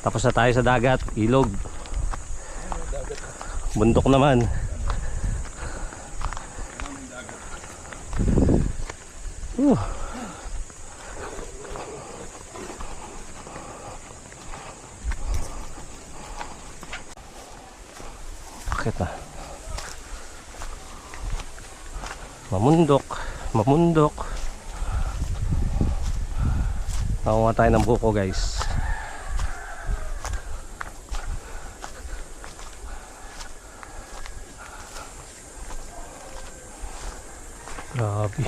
Tapos na tayo sa dagat, ilog. Bundok naman. Bakit na? Mamundok, mamundok. Nakuha tayo ng buko, guys. Grabe.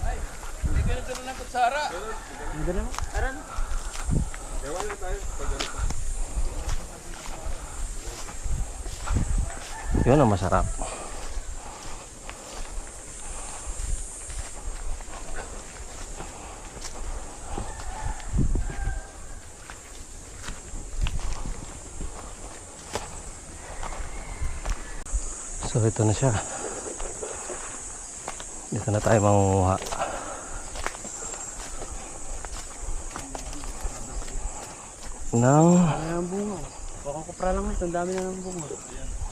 Ay, hindi ka na ng kutsara. Hindi na. Aran. Ewan na tayo. Yun ang masarap. So ito na siya. Dito na tayo mangunguha. Ang bunga. Baka kupra lang ito. Ang dami na ng bunga.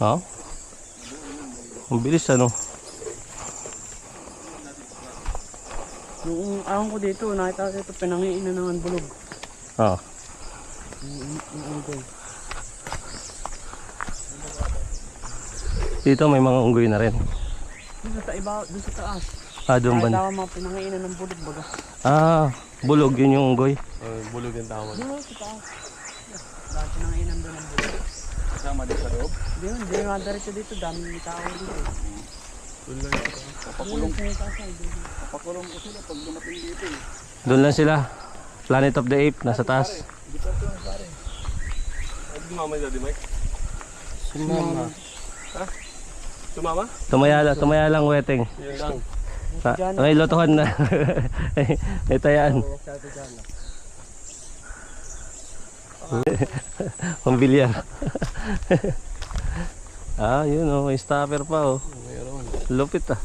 Ha? Ang bilis ano? Nung ahon ko dito, nakita ko ito pinangiinan ng anbulog. Ha? Yung unggoy. Dito may mga unggoy na rin. Dito sa iba, dun sa taas. Ah, doon ba? Nakita ko mga pinangiinan ng bulog baga. Ah, bulog yun yung unggoy. Bulog yung tawag. Doon sa taas. Dahil pinangiinan doon ng bulog. Kasama din sa loob. Hindi nga diretso dito. Daming tao dito. Doon lang ito. Papakulong sa taas. Papakulong ko sila pag dumating dito eh. Doon lang sila. Planet of the Apes, nasa taas. Hindi pa ito ang pare. Ay, sumama yung daddy Mike? Sumama. Ha? Sumama? Tumaya lang weteng. Yun lang. May lotohan na. May tayaan. Pambilyar. Ah, yun oh, may stopper pa oh. Mayroon. Lupit ah.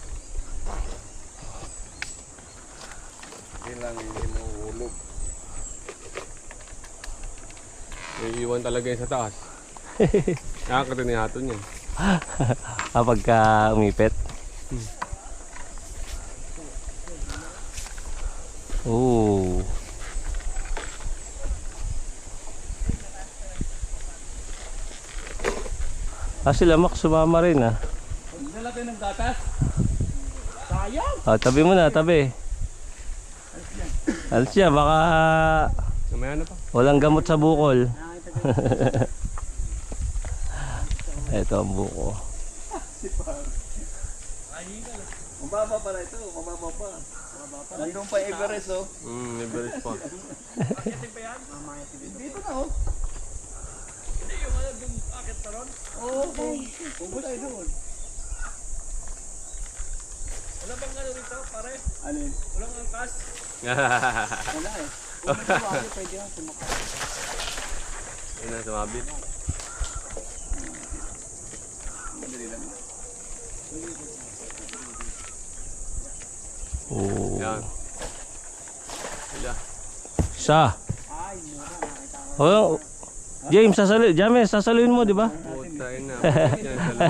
Hindi lang, hindi mahulog. May iwan talaga yun sa taas. Nakakatinihaton yan. Pagka umipit. Oh. Sila Max sumama rin ah. Dala tayo ng gatas. Sayang! Tabi mo na, tabi. Alis siya, baka Namaya na pa. walang gamot sa bukol. Nakita ko. Ito ang buko. Mababa pala ito, mababa pa. Nandun pa Everest oh. Everest pa. Dito na oh. Hindi yung ano dun akit na ron? Oo, kung tayo doon. Wala bang ano dito pare? Alin? Walang angkas? Wala eh. Kung may tuwagi pwede lang sumakit. Ayun na, sumabit. Madali lang. Oh. Yan. Sila. Isa. Ay, mura nakita ko. Oh, James, James, sasaluin mo, di ba? Putay na. Yan sa loob.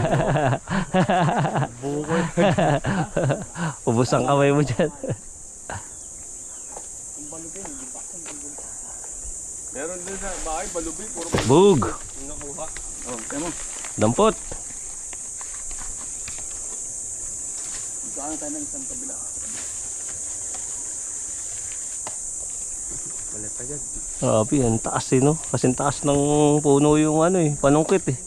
Buko. Ubus ang kamay mo dyan. Ang balugin, hindi ba? Meron din sa bahay, balubi, puro Bug. yung nakuha. Oh, kaya mo. Dampot. Saan tayo ng isang kabila? Balit agad. Grabe, ang taas eh, no? Kasing taas ng puno yung ano eh, panungkit eh.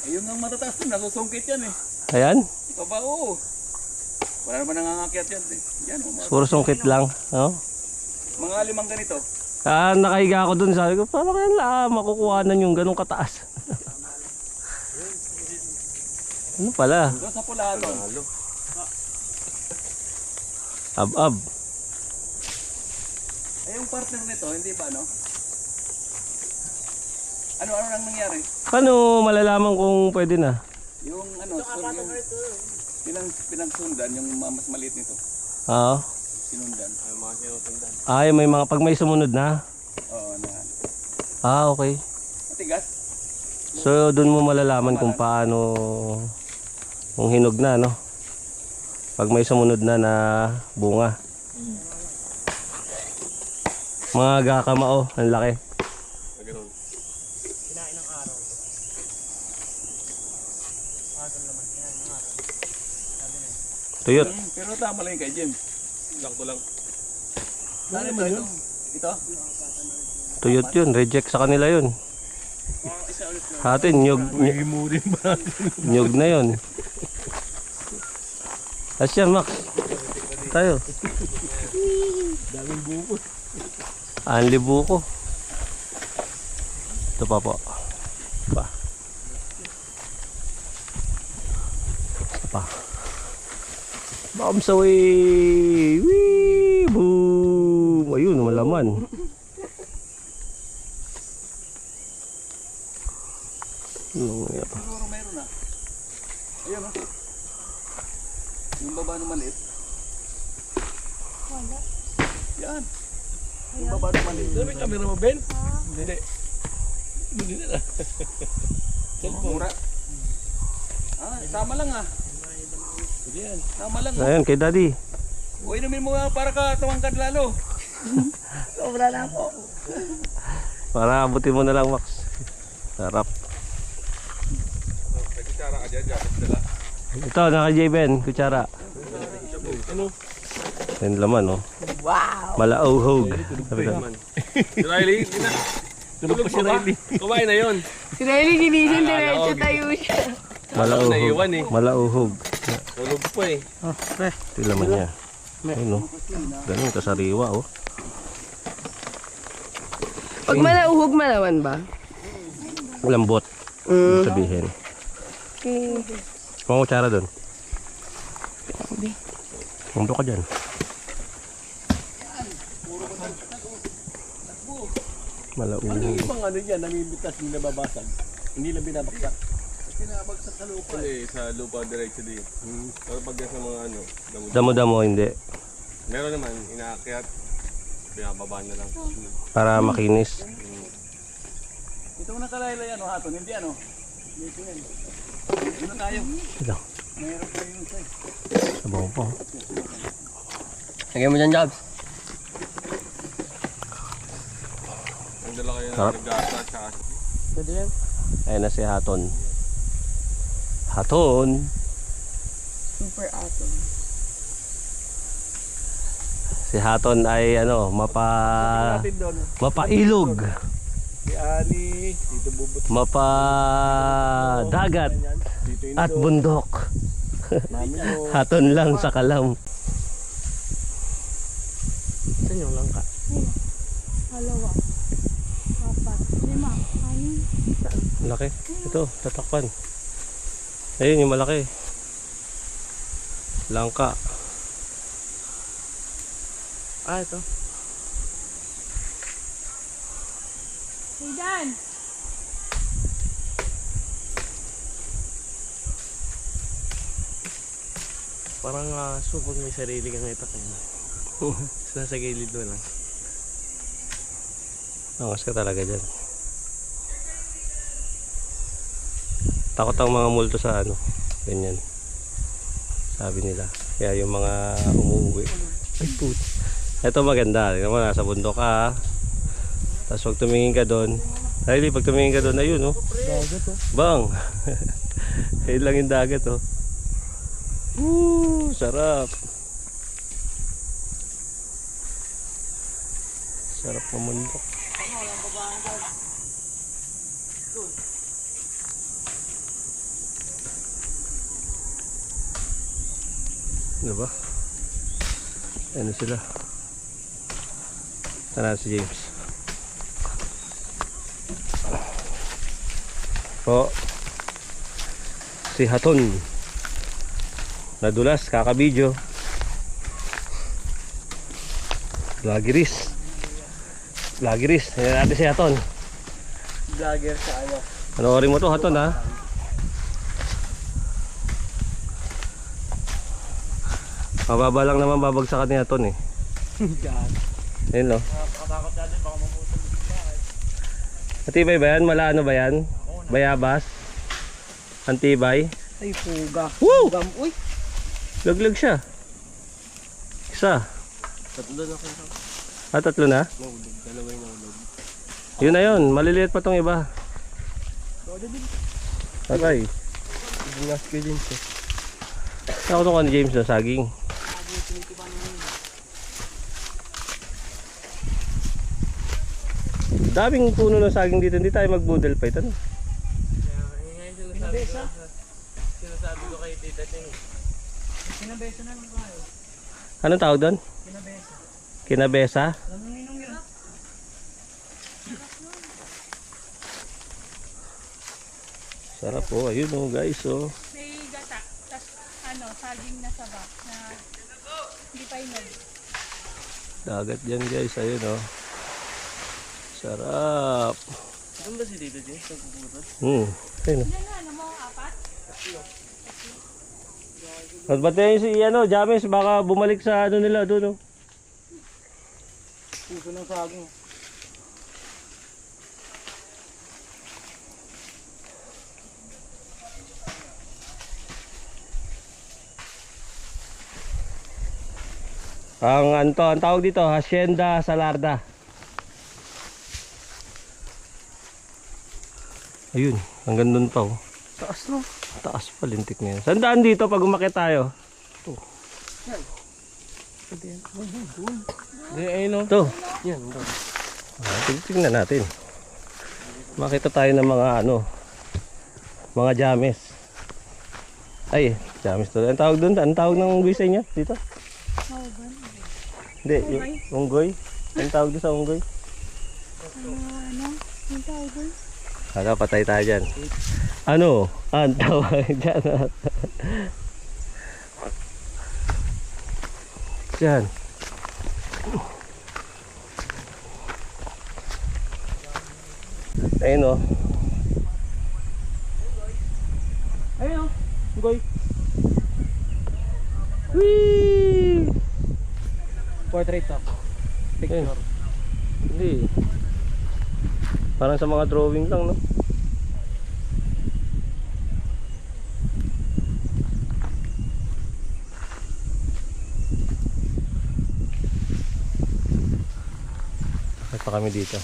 Ayun ang matataas din, nasusungkit yan eh. Ayan, Ito ba, oo. Wala naman nangangakyat yan eh. Yan, puro sungkit lang. No? mga 5 ganito. Nakahiga ako dun, sabi ko, paano kaya makukuhanan yung ganong kataas? Ano pala? Doon sa pulahan doon. Ab-ab. Eh, yung partner nito, hindi ba ano? Ano nang nangyari? Paano malalaman kung pwede na? Yung ano, pinagsundan, yung mas maliit nito. Oo. Sinundan. Ay, mga sinusundan. Ay, may mga pag may sumunod na. Oo, na. Okay. Matigas. So doon mo malalaman kung paano kung hinog na, no? Pag may sumunod na na bunga. Mga gakamao, ang laki. Kinain ng araw. Asan naman, kinain ng araw. Sabi na. Tuyot. Pero tama lang yung kay Jim. Lang. Ano ba ito? Ito? Tuyot yun, reject sa kanila yun. Atin, nyog na yun. Asya, Max. Tayo. Daming buko. Anli buko. Ito pa po. Pa. Ito pa. Bam sa way. Wee! Boom! Ayun, malaman. Siguro meron na. Ayun ha. Yung baba ng maliit. Wala. Yan. Yung baba ng maliit. Sabi camera mo, Ben? Hindi. Hindi na. Mura. Tama lang ah. Sige yan. Tama lang. Ayan, kay Daddy. O inumin mo para ka tumangkad lalo. Sobra na po. Para abutin mo na lang, Max. Sarap. May kutsara ka dyan, dapat dala. Ito, naka-J-Ben, kutsara. Ano? Yan laman, oh. Wow. Malauhog. Sabi ka. Si Riley, hindi na. Tulog pa si Riley. Kumain na yun. Si Riley ginising diretso tayo siya. Malauhog. Malauhog. Tulog pa eh. Ito laman niya. Ayun, oh. Ganun, kasariwa, oh. Pag malauhog malawan ba? Lambot. Ibig sabihin. Okay. Kung kutsara doon. Mundo ka dyan. Malauhog. Ibang ano yan, namimitas, hindi nababasag. Hindi lang binabaksak. Binabagsak sa lupa eh. Sa lupa diretso din. Pero pag sa mga ano, Damo-damo, hindi. meron naman, inaakyat, binababa na lang. Para makinis. Ito na kalayla yan, haton, hindi ano. Dito yan. Dito tayo. Ito. Meron pa yung isa. Sabaw po. Lagyan mo dyan, Jobs. Ang dala kayo Sarap. ng nagasa at saka. Pwede yan. Ayan na si Haton. Haton. Super atom. Si Haton ay ano, Natin doon. mapailog. Si Ali, dito bubot. Mapadagat Dito yun at bundok. namin mo. Haton lang sa kalam. Saan yung langka? Dalawa. Apat. Lima. Anim. Laki. Ito, tatakpan. Ayun yung malaki. Langka. Ito. Hey Dan. Parang aso pag may sarili kang itakay. Sa gilid mo lang. Angas ka talaga dyan. Takot ang mga multo sa ano. Ganyan. Sabi nila. Kaya yung mga umuwi. Ay put. Ito maganda. Tingnan mo, nasa bundok ka. Tapos pag tumingin ka doon. Ay, pag tumingin ka doon, ayun, oh. Dagat oh. Bang! Ayun lang yung dagat, oh. Woo! Sarap. Sarap ng bundok. Ano ba? Ano sila? Tara si James. Po. Si Haton. Nadulas, kakabidyo. Lagiris. Lagiris. Ayan natin si Haton. Vlogger sa ano. Panoorin mo to, Haton, ha? Mababa lang naman babagsakan niya ton eh. Ayun no. Nakakatakot natin, baka maputol. Matibay ba yan? Malano ba yan? Bayabas? Antibay? Ay, puga. Woo! Gam, uy. Laglag siya. Isa. Tatlo na kayo. Tatlo na? Nahulog, dalawa yung nahulog. Yun na yun. Maliliit pa tong iba. Tatay. Gingas ko din siya. Ako tong ni James na saging. Daming puno ng saging dito. Hindi tayo mag-budel fight. Ano? Kaya ngayon sinasabi ko kay Tita Ting. Kinabesa na lang tayo. Anong tawag doon? Kinabesa. Kinabesa? Anong ninong yun? Sarap po. Ayun oh guys oh. May gata. Tas saging na saba. Na hindi pa inog. Dagat dyan guys. Ayun oh. Sarap. Saan ba si Tita James? Nagpupunta? Ayun oh. Ilan na? Ano mo? 4? Magbatiin si James, baka bumalik sa nila doon. Puso ng saging. Ang tawag dito, Hacienda Salarda. Ayun, hanggang doon pa oh. Taas no? Taas pa, lintik na yan. Saan daan dito pag umakyat tayo? Hindi, ayun o. Ito. Yan, ito. Tignan natin. Makita tayo ng mga mga james. Ay, james to. Ang tawag doon? Ang tawag ng unggoy sa inyo dito? Hindi, yung unggoy. Ang tawag doon sa unggoy? Yung tawag doon? Patay tayo dyan. Ang tawag dyan. Dyan. Ayun o. Ayun o. Goy. Whee! Portrait top. Picture. Hindi. Parang sa mga drawing lang, no? At pa kami dito.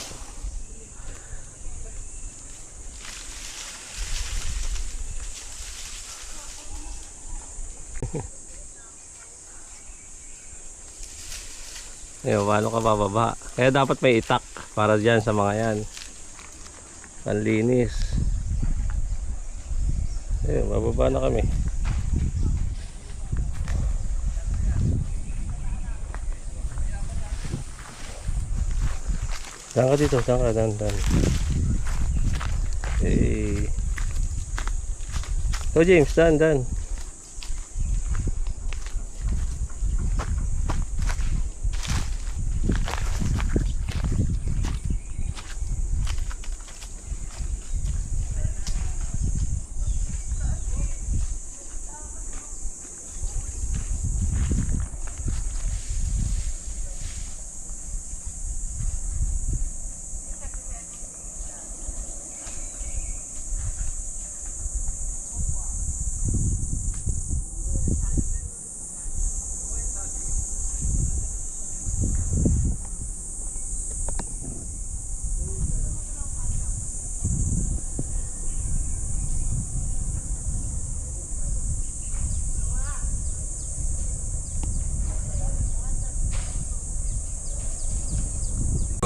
Ayun, paano ka bababa? Kaya dapat may itak para dyan sa mga yan. Panlinis. Ayun, bababa na kami. Saan ka dito? Saan ka? Dan. Eh. Oh James, dan.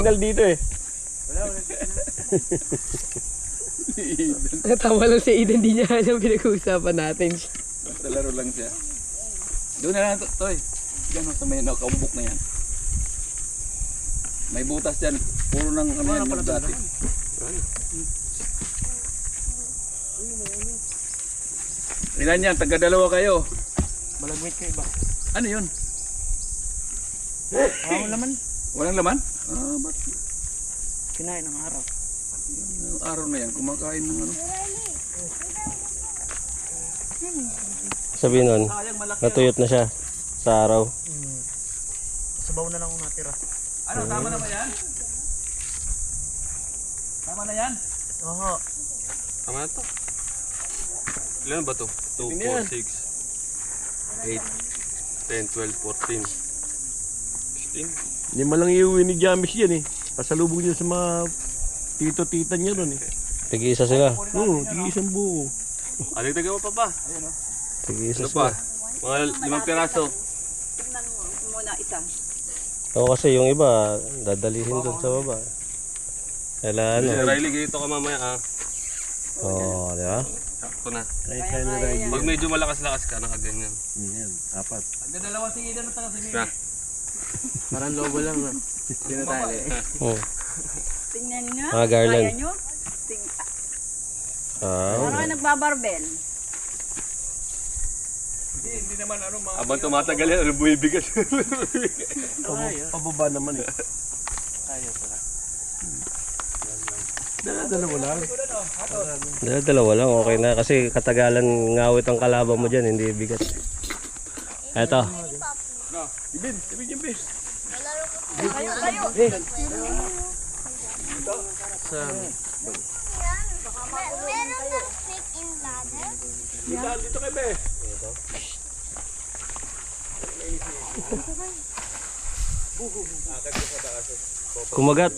Signal dito eh. Natawa lang si Eden, di niya alam pinag-uusapan natin. Basta laro lang siya. Doon na lang Toy. Diyan sa may nakaumbok na yan. May butas dyan. Puro ng yan dati. Ilan yan? Taga-dalawa kayo. Malagwit ko iba. Ano yun? Walang laman. Walang laman? Ba't Kinain ng araw. yung araw na yan? Kumakain ng ano? Sabihin nun, natuyot na siya. sa araw. Sabaw na lang kung natira. Ano, tama na ba yan? Tama na yan? Oo. Tama na to. Ilan ba to? 2, 4, 6, 8, 10, 12, 14. 16. Hindi man lang iuwi ni Jamis yan eh. Pasalubong niya sa mga tito-tita niya ron eh. Tig-isa sila. Oo, tig-isang buo. Aligtagan mo pa ba? Tig-isa Ano pa? sila. Mga 5 piraso. Tignan mo muna isa. Oo, kasi yung iba, dadalihin doon sa baba. Kailan ano? Riley, ganito ka mamaya ah. Oo, di ba? Sakto na. Kahit tayo na rin. Pag medyo malakas-lakas ka, nakaganyan. Yan, apat. Nagdadalawa si Ida ng taga si Mimi. Na. Parang lobo lang na. Tinatali. Oo. Tingnan nyo. Mga garland. Kaya nyo. Ah, Parang nagbabarbel. Hindi naman ano mga... Habang tumatagal yan, ano bumibigas? Pababa naman eh. Dala-dalawa lang. dalawa lang, okay na. Kasi katagalan ngawit ang kalaban mo dyan, hindi bigat. Eto. Ibin, ibin. Kayo, kayo. Meron ng stick in ladder. Dito kay Be. Kumagat.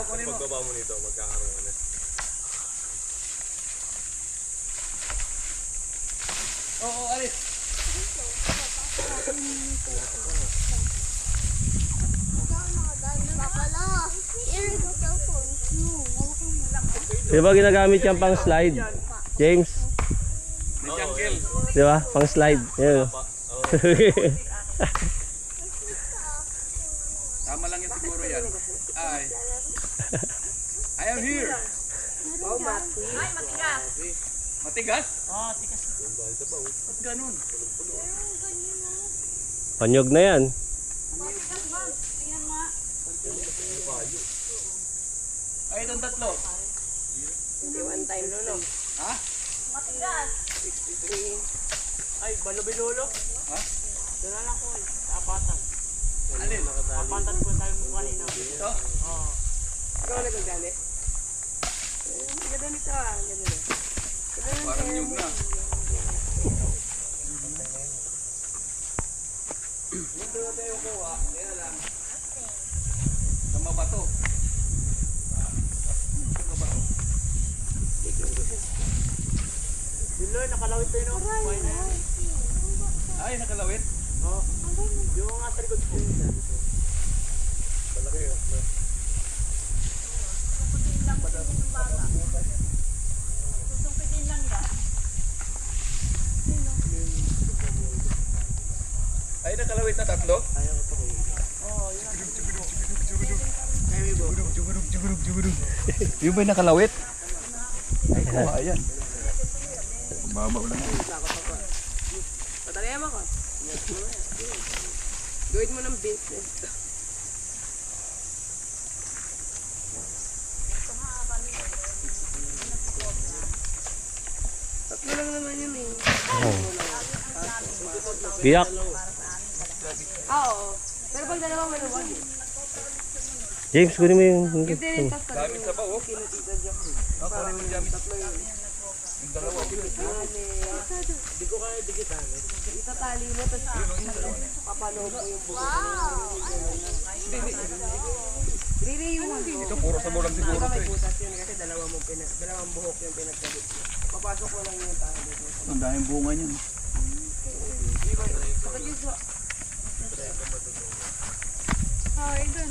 Pagbaba mo nito, magkakaroon ka na. Oo, alis. Di ba ginagamit yan pang slide? James? May jungle. Di ba? Pang slide. Yan. Tama lang yan siguro yan. Ay. I am here. Ay, matigas. Matigas? Ah, tikas. Ba't ganun? Panyog na yan. Ay, itong tatlo. One time lolo. Ha? Matigas. Ay, balubilolo. Ha? Doon na lang ko eh. Apatan. Alin? Apatan ko tayo mo kanina. Ito? Oo. Ikaw nagagali. Ganda nito ah. Ganda nito. Parang nyug na. Dito na tayo kuha. Kaya lang. Sa mabato. Biloy, nakalawit tayo no? Kumain na yan. Ay, nakalawit. Oo. Yung nga sa likod ko. Susumpitin lang yan. Ay, nakalawit na tatlo. Yung ba yung nakalawit? Ay, kuha yan. Babaw lang. Patalayan mo ko. Gawin mo ng business. Tatlo lang naman yun eh. Biyak. Oo. Pero pag dalawa maluwag. James, kunin mo yung... Dami sa ba, oh. Ako rin mo dyan. Yung dalawa. Hindi ko kaya digitan. Itatali mo, tapos papaloob mo yung buko. Ririwan mo. Ito, puro sa bulang siguro. May butas yun kasi dalawang buhok yung pinagkabit. Papasok ko lang yung tao dito. Ang daming bunga niyan. Ay, dun.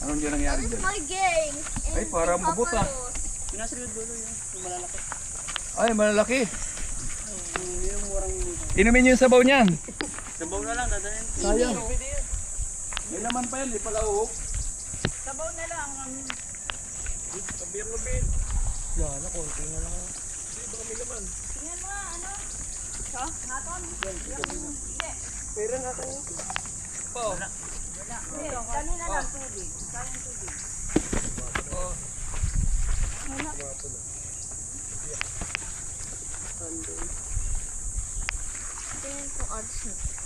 Anong dyan nangyari dyan? My game. Ay, parang bubot ah. Pinasa yung dulo yun. Yung malalaki. Ay, malalaki. Inumin niyo yung sabaw niyan. Sabaw na lang, dadahin. Sayang. May laman pa yan, di pala oh. Sabaw na lang. Yan, konti na lang. Yan mga ano. So, naton. Pero natin yun. Oh. Kanina lang tubig. Sayang tubig. Tingnan ko odds nito.